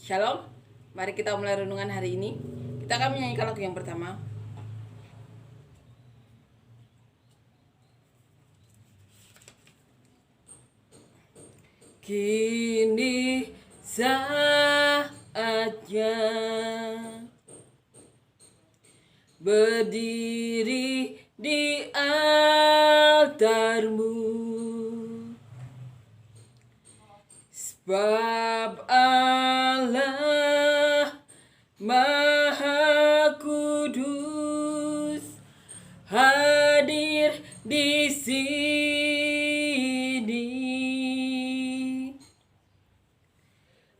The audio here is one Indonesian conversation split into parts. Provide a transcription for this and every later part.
Shalom, mari kita mulai renungan hari ini. Kita akan menyanyikan lagu yang pertama. Kini saatnya berdiri di altarmu, sebab Allah Maha Kudus hadir di sini.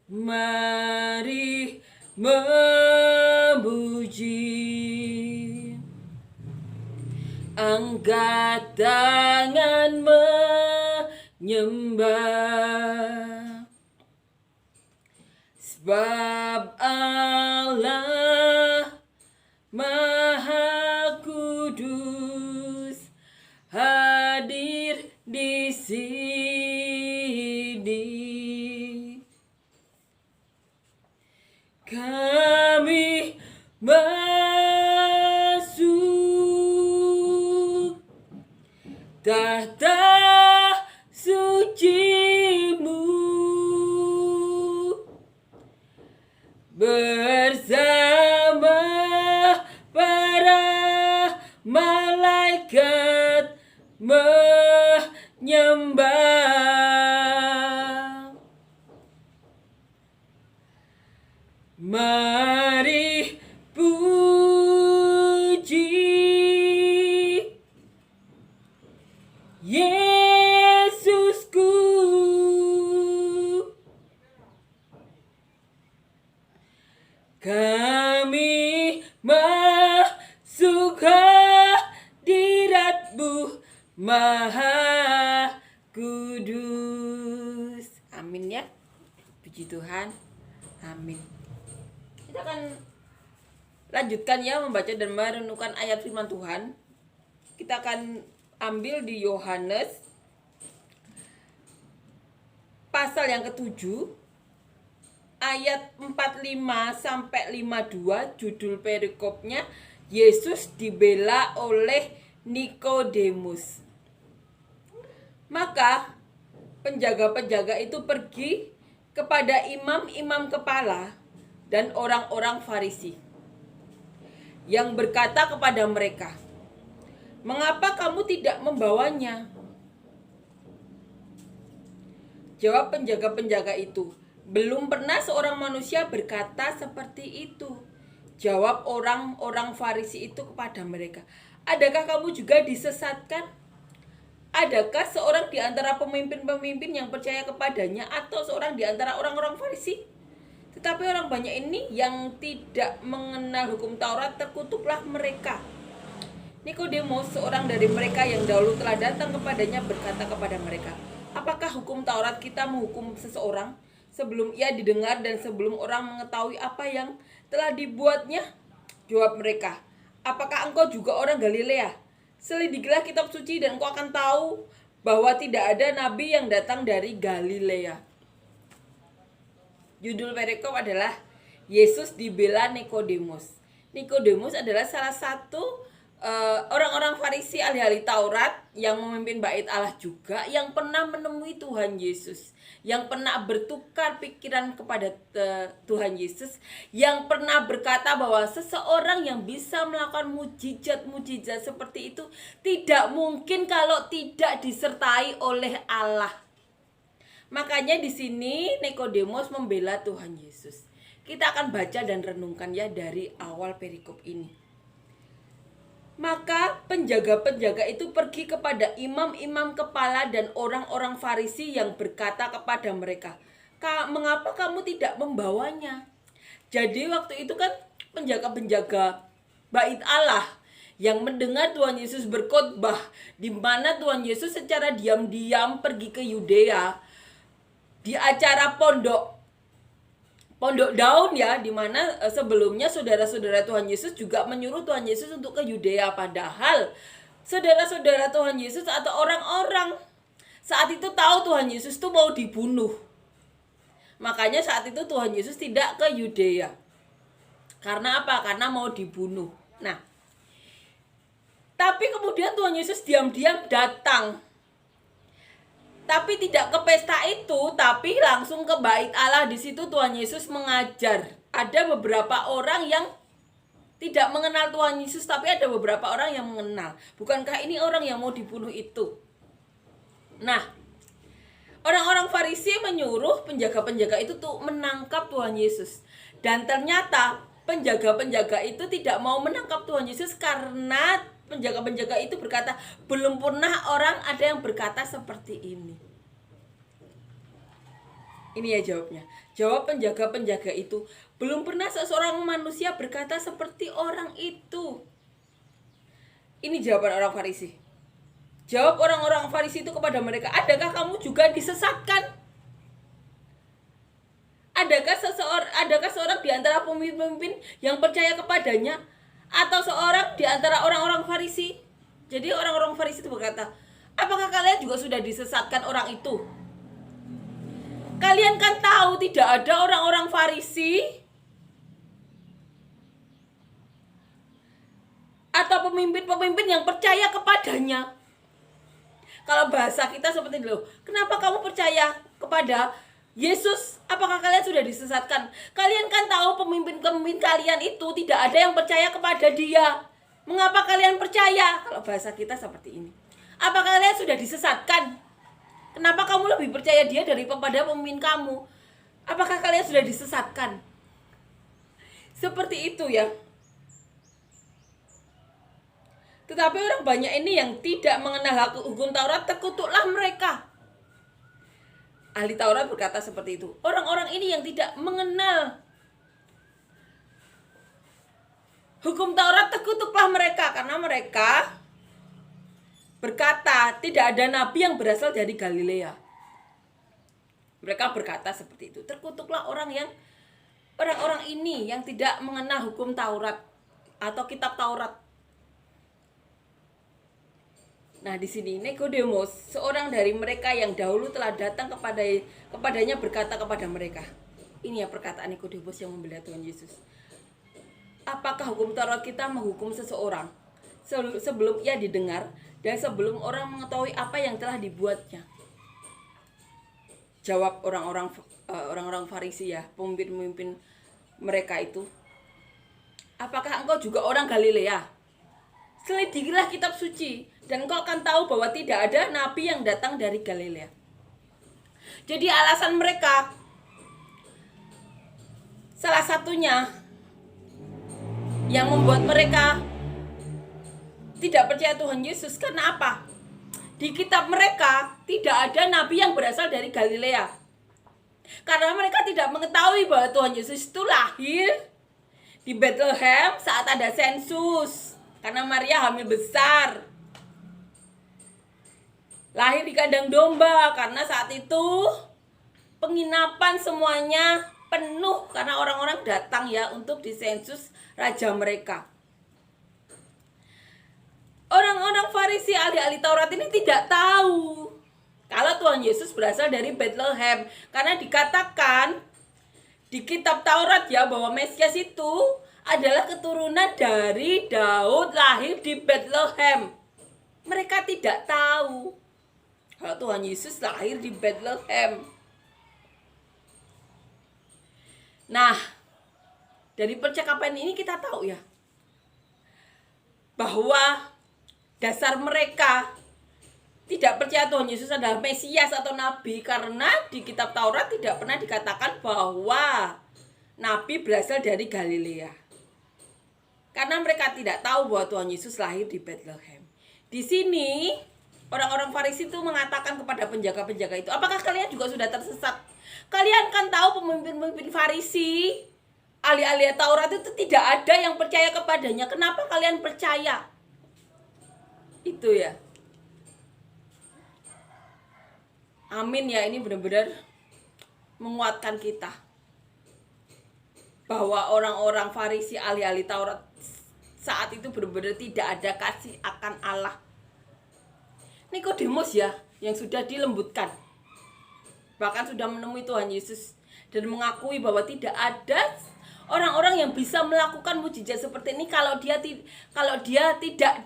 Mari memuji, angkat tangan menyembah, sebab Allah Maha Kudus hadir di sini. Kami masuk tahta suci-Mu bersama para malaikat menyembah. Mari puji Yesusku, kami masuk hadirat-Mu Maha Kudus. Amin ya. Puji Tuhan. Amin. Kita akan lanjutkan ya membaca dan merenungkan ayat firman Tuhan. Kita akan ambil di Yohanes pasal yang ke-7 ayat 45 sampai 52. Judul perikopnya Yesus dibela oleh Nikodemus. Maka penjaga-penjaga itu pergi kepada imam-imam kepala dan orang-orang Farisi, yang berkata kepada mereka, "Mengapa kamu tidak membawanya?" Jawab penjaga-penjaga itu, "Belum pernah seorang manusia berkata seperti itu." Jawab orang-orang Farisi itu kepada mereka, "Adakah kamu juga disesatkan? Adakah seorang di antara pemimpin-pemimpin yang percaya kepadanya atau seorang di antara orang-orang Farisi? Tetapi orang banyak ini yang tidak mengenal hukum Taurat, terkutuklah mereka." Nikodemus, seorang dari mereka yang dahulu telah datang kepadanya, berkata kepada mereka, "Apakah hukum Taurat kita menghukum seseorang sebelum ia didengar dan sebelum orang mengetahui apa yang telah dibuatnya?" Jawab mereka, "Apakah engkau juga orang Galilea? Selidikilah kitab suci dan engkau akan tahu bahwa tidak ada nabi yang datang dari Galilea." Judul perikop adalah Yesus dibela Nikodemus. Nikodemus adalah salah satu orang-orang Farisi ahli-ahli Taurat yang memimpin bait Allah juga, yang pernah menemui Tuhan Yesus, yang pernah bertukar pikiran kepada Tuhan Yesus, yang pernah berkata bahwa seseorang yang bisa melakukan mujizat-mujizat seperti itu tidak mungkin kalau tidak disertai oleh Allah. Makanya di sini Nikodemus membela Tuhan Yesus. Kita akan baca dan renungkan ya dari awal perikop ini. Maka penjaga-penjaga itu pergi kepada imam-imam kepala dan orang-orang Farisi yang berkata kepada mereka, "Mengapa kamu tidak membawanya?" Jadi waktu itu kan penjaga-penjaga bait Allah yang mendengar Tuhan Yesus berkhotbah, di mana Tuhan Yesus secara diam-diam pergi ke Yudea di acara pondok daun ya, di mana sebelumnya saudara-saudara Tuhan Yesus juga menyuruh Tuhan Yesus untuk ke Yudea, padahal saudara-saudara Tuhan Yesus atau orang-orang saat itu tahu Tuhan Yesus itu mau dibunuh. Makanya saat itu Tuhan Yesus tidak ke Yudea. Karena apa? Karena mau dibunuh. Nah, tapi kemudian Tuhan Yesus diam-diam datang. Tapi tidak ke pesta itu, tapi langsung ke bait Allah. Di situ Tuhan Yesus mengajar. Ada beberapa orang yang tidak mengenal Tuhan Yesus, tapi ada beberapa orang yang mengenal. Bukankah ini orang yang mau dibunuh itu? Nah, orang-orang Farisi menyuruh penjaga-penjaga itu tuh menangkap Tuhan Yesus. Dan ternyata penjaga-penjaga itu tidak mau menangkap Tuhan Yesus karena penjaga-penjaga itu berkata, belum pernah orang ada yang berkata seperti ini. Ini ya jawabnya. Jawab penjaga-penjaga itu, belum pernah seseorang manusia berkata seperti orang itu. Ini jawaban orang Farisi. Jawab orang-orang Farisi itu kepada mereka, adakah kamu juga disesatkan? Adakah seorang di antara pemimpin yang percaya kepadanya? Atau seorang di antara orang-orang Farisi? Jadi orang-orang Farisi itu berkata, apakah kalian juga sudah disesatkan orang itu? Kalian kan tahu tidak ada orang-orang Farisi atau pemimpin-pemimpin yang percaya kepadanya. Kalau bahasa kita seperti itu, kenapa kamu percaya kepada Yesus? Apakah kalian sudah disesatkan? Kalian kan tahu pemimpin-pemimpin kalian itu tidak ada yang percaya kepada dia. Mengapa kalian percaya? Kalau bahasa kita seperti ini. Apakah kalian sudah disesatkan? Kenapa kamu lebih percaya dia daripada pemimpin kamu? Apakah kalian sudah disesatkan? Seperti itu ya. Tetapi orang banyak ini yang tidak mengenal hukum Taurat, terkutuklah mereka. Ahli Taurat berkata seperti itu. Orang-orang ini yang tidak mengenal hukum Taurat, terkutuklah mereka. Karena mereka berkata tidak ada nabi yang berasal dari Galilea. Mereka berkata seperti itu. Terkutuklah orang-orang ini yang tidak mengenal hukum Taurat atau kitab Taurat. Nah, di sini Nikodemus, seorang dari mereka yang dahulu telah datang kepadanya berkata kepada mereka. Ini ya perkataan Nikodemus yang membela Tuhan Yesus. Apakah hukum Taurat kita menghukum seseorang sebelum ia didengar dan sebelum orang mengetahui apa yang telah dibuatnya? Jawab orang-orang Farisi ya, pemimpin-pemimpin mereka itu. Apakah engkau juga orang Galilea? Selidikilah kitab suci dan engkau akan tahu bahwa tidak ada nabi yang datang dari Galilea. Jadi alasan mereka, salah satunya yang membuat mereka tidak percaya Tuhan Yesus, karena apa? Di kitab mereka tidak ada nabi yang berasal dari Galilea. Karena mereka tidak mengetahui bahwa Tuhan Yesus itu lahir di Bethlehem saat ada sensus. Karena Maria hamil besar. Lahir di kandang domba karena saat itu penginapan semuanya penuh karena orang-orang datang ya untuk disensus raja mereka. Orang-orang Farisi, ahli-ahli Taurat ini tidak tahu kalau Tuhan Yesus berasal dari Bethlehem, karena dikatakan di kitab Taurat ya bahwa Mesias itu adalah keturunan dari Daud, lahir di Bethlehem. Mereka tidak tahu kalau Tuhan Yesus lahir di Bethlehem. Nah, dari percakapan ini kita tahu ya bahwa dasar mereka tidak percaya Tuhan Yesus adalah Mesias atau Nabi, karena di kitab Taurat tidak pernah dikatakan bahwa Nabi berasal dari Galilea. Karena mereka tidak tahu bahwa Tuhan Yesus lahir di Bethlehem. Di sini orang-orang Farisi itu mengatakan kepada penjaga-penjaga itu, apakah kalian juga sudah tersesat? Kalian kan tahu pemimpin-pemimpin Farisi, ahli-ahli Taurat itu tidak ada yang percaya kepadanya. Kenapa kalian percaya? Itu ya. Amin ya, ini benar-benar menguatkan kita. Bahwa orang-orang Farisi, ahli-ahli Taurat saat itu benar-benar tidak ada kasih akan Allah. Nikodemus ya, yang sudah dilembutkan, bahkan sudah menemui Tuhan Yesus dan mengakui bahwa tidak ada orang-orang yang bisa melakukan mujizat seperti ini kalau dia tidak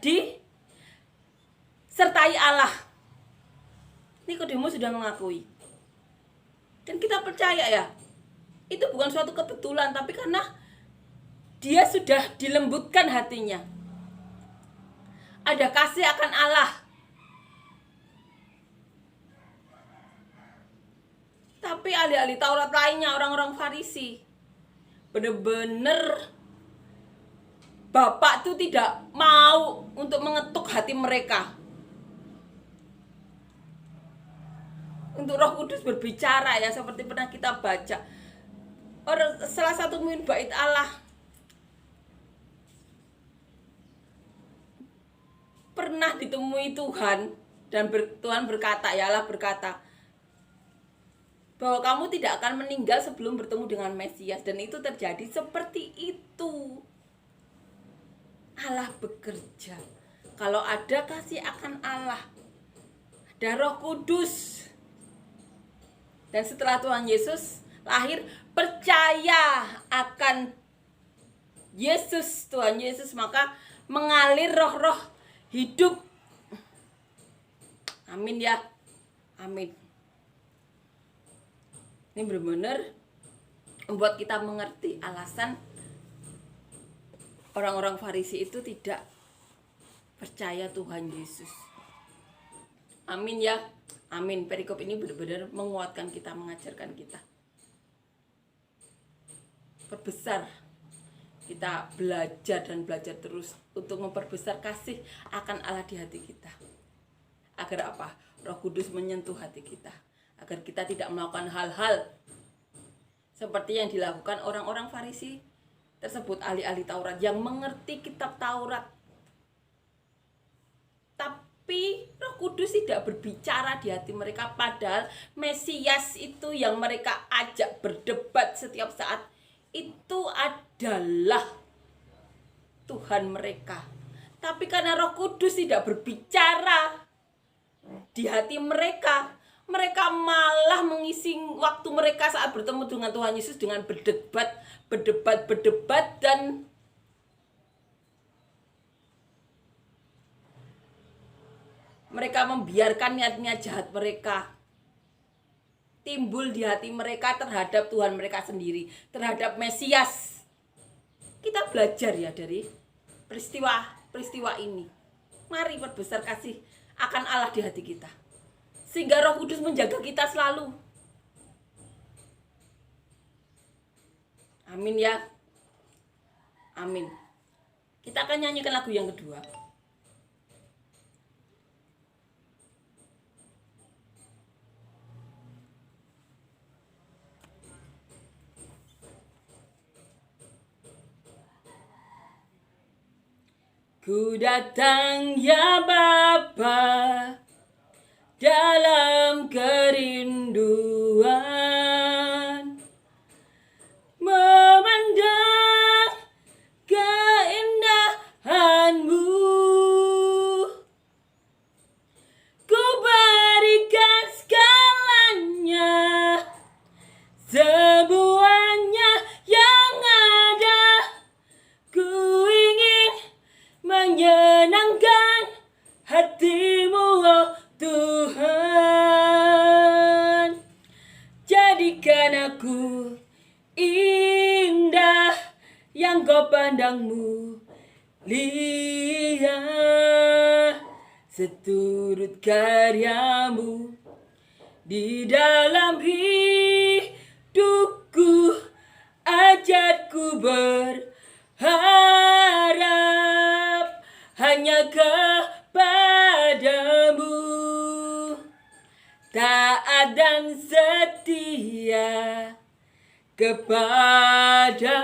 disertai Allah. Nikodemus sudah mengakui. Dan kita percaya ya, itu bukan suatu kebetulan, tapi karena dia sudah dilembutkan hatinya. Ada kasih akan Allah. Tapi ahli-ahli Taurat lainnya, orang-orang Farisi, benar-benar Bapak itu tidak mau untuk mengetuk hati mereka, untuk Roh Kudus berbicara ya, seperti pernah kita baca. Salah satu pemimpin bait Allah pernah ditemui Tuhan, dan Tuhan berkata, ya Allah berkata bahwa kamu tidak akan meninggal sebelum bertemu dengan Mesias. Dan itu terjadi seperti itu. Allah bekerja. Kalau ada kasih akan Allah, ada Roh Kudus. Dan setelah Tuhan Yesus lahir, percaya akan Yesus, Tuhan Yesus, maka mengalir roh-roh hidup. Amin ya. Amin. Ini benar-benar membuat kita mengerti alasan orang-orang Farisi itu tidak percaya Tuhan Yesus. Amin ya. Amin. Perikop ini benar-benar menguatkan kita, mengajarkan kita. Perbesar. Kita belajar dan belajar terus untuk memperbesar kasih akan Allah di hati kita. Agar apa? Roh Kudus menyentuh hati kita. Agar kita tidak melakukan hal-hal seperti yang dilakukan orang-orang Farisi tersebut, ahli-ahli Taurat yang mengerti kitab Taurat. Tapi Roh Kudus tidak berbicara di hati mereka, padahal Mesias itu yang mereka ajak berdebat setiap saat itu adalah Tuhan mereka. Tapi karena Roh Kudus tidak berbicara di hati mereka, mereka malah mengisi waktu mereka saat bertemu dengan Tuhan Yesus dengan berdebat, dan mereka membiarkan niat-niat jahat mereka timbul di hati mereka terhadap Tuhan mereka sendiri, terhadap Mesias. Kita belajar ya dari peristiwa ini. Mari perbesar kasih akan Allah di hati kita, sehingga Roh Kudus menjaga kita selalu. Amin ya. Amin. Kita akan nyanyikan lagu yang kedua. Ku datang ya Bapa dalam kerinduan, memandang keindahan-Mu. Ku berikan segalanya, semuanya yang ada. Ku ingin menyenangkan hati-Mu, oh Tuhan. Jadikan aku indah yang Kau pandang mulia, seturut karya-Mu di dalam hidupku. Ajarku berharap hanya kepada-Mu, taat dan setia kepada